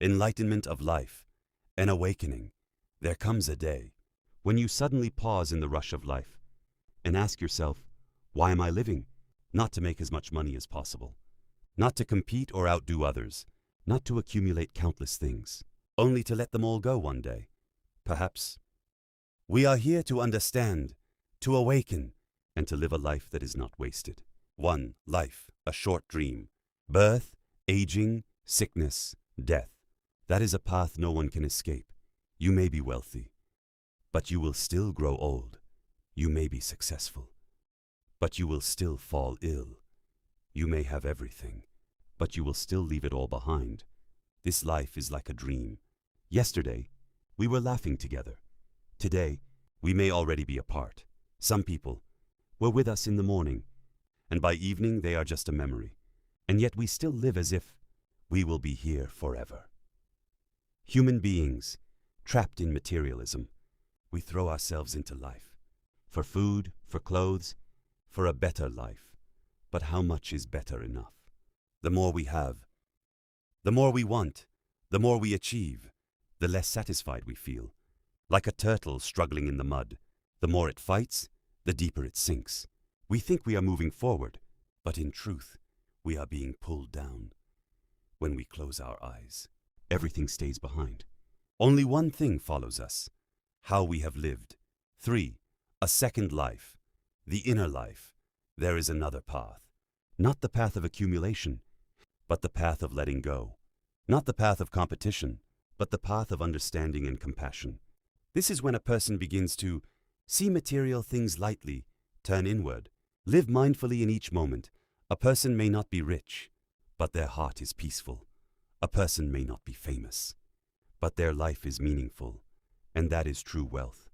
enlightenment of life, an awakening. There comes a day when you suddenly pause in the rush of life and ask yourself, why am I living? Not to make as much money as possible, not to compete or outdo others, not to accumulate countless things, only to let them all go one day. Perhaps we are here to understand, to awaken, and to live a life that is not wasted. One life, a short dream. Birth, aging, sickness, death. That is a path no one can escape. You may be wealthy, but you will still grow old. You may be successful, but you will still fall ill. You may have everything, but you will still leave it all behind. This life is like a dream. Yesterday, we were laughing together. Today, we may already be apart. Some people were with us in the morning, and by evening they are just a memory. And yet we still live as if we will be here forever. Human beings, trapped in materialism, we throw ourselves into life. For food, for clothes, for a better life. But how much is better enough? The more we have, the more we want, the more we achieve, the less satisfied we feel. Like a turtle struggling in the mud, the more it fights, the deeper it sinks. We think we are moving forward, but in truth, we are being pulled down. When we close our eyes, everything stays behind. Only one thing follows us: how we have lived. 3. A second life, the inner life. There is another path. Not the path of accumulation, but the path of letting go. Not the path of competition, but the path of understanding and compassion. This is when a person begins to see material things lightly, turn inward, live mindfully in each moment. A person may not be rich, but their heart is peaceful. A person may not be famous, but their life is meaningful, and that is true wealth.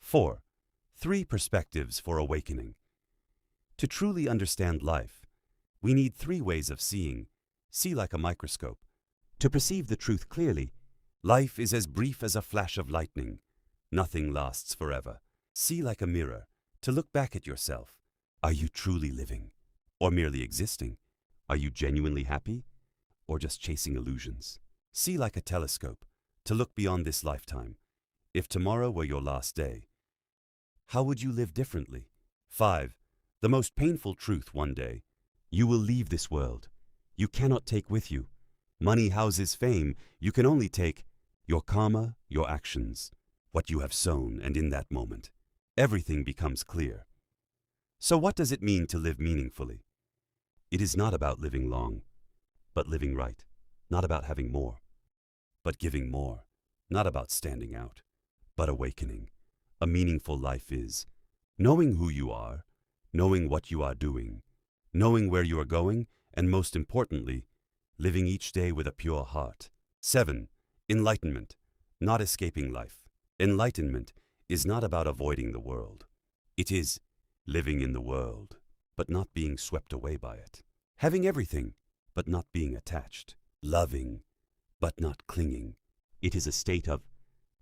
4. 3 perspectives for awakening. To truly understand life, we need 3 ways of seeing. See like a microscope. To perceive the truth clearly, life is as brief as a flash of lightning. Nothing lasts forever. See like a mirror. To look back at yourself. Are you truly living, or merely existing? Are you genuinely happy, or just chasing illusions? See like a telescope. To look beyond this lifetime. If tomorrow were your last day, how would you live differently? 5. The most painful truth one day. You will leave this world. You cannot take with you money, houses, fame. You can only take your karma, your actions, what you have sown, and in that moment, everything becomes clear. So what does it mean to live meaningfully? It is not about living long, but living right. Not about having more, but giving more. Not about standing out, but awakening. A meaningful life is knowing who you are, knowing what you are doing, knowing where you are going, and most importantly, living each day with a pure heart. 7. Enlightenment, not escaping life. Enlightenment is not about avoiding the world. It is living in the world, but not being swept away by it. Having everything, but not being attached. Loving, but not clinging. It is a state of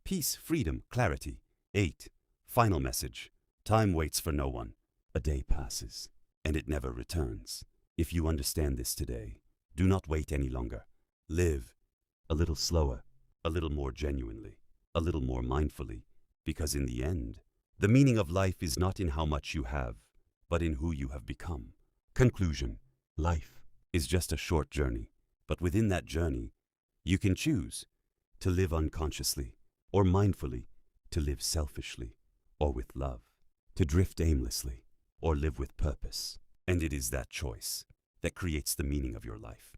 peace, freedom, clarity. 8. Final message. Time waits for no one. A day passes, and it never returns. If you understand this today, do not wait any longer. Live a little slower, a little more genuinely, a little more mindfully, because in the end, the meaning of life is not in how much you have, but in who you have become. Conclusion. Life is just a short journey, but within that journey, you can choose to live unconsciously or mindfully, to live selfishly or with love, to drift aimlessly or live with purpose. And it is that choice that creates the meaning of your life.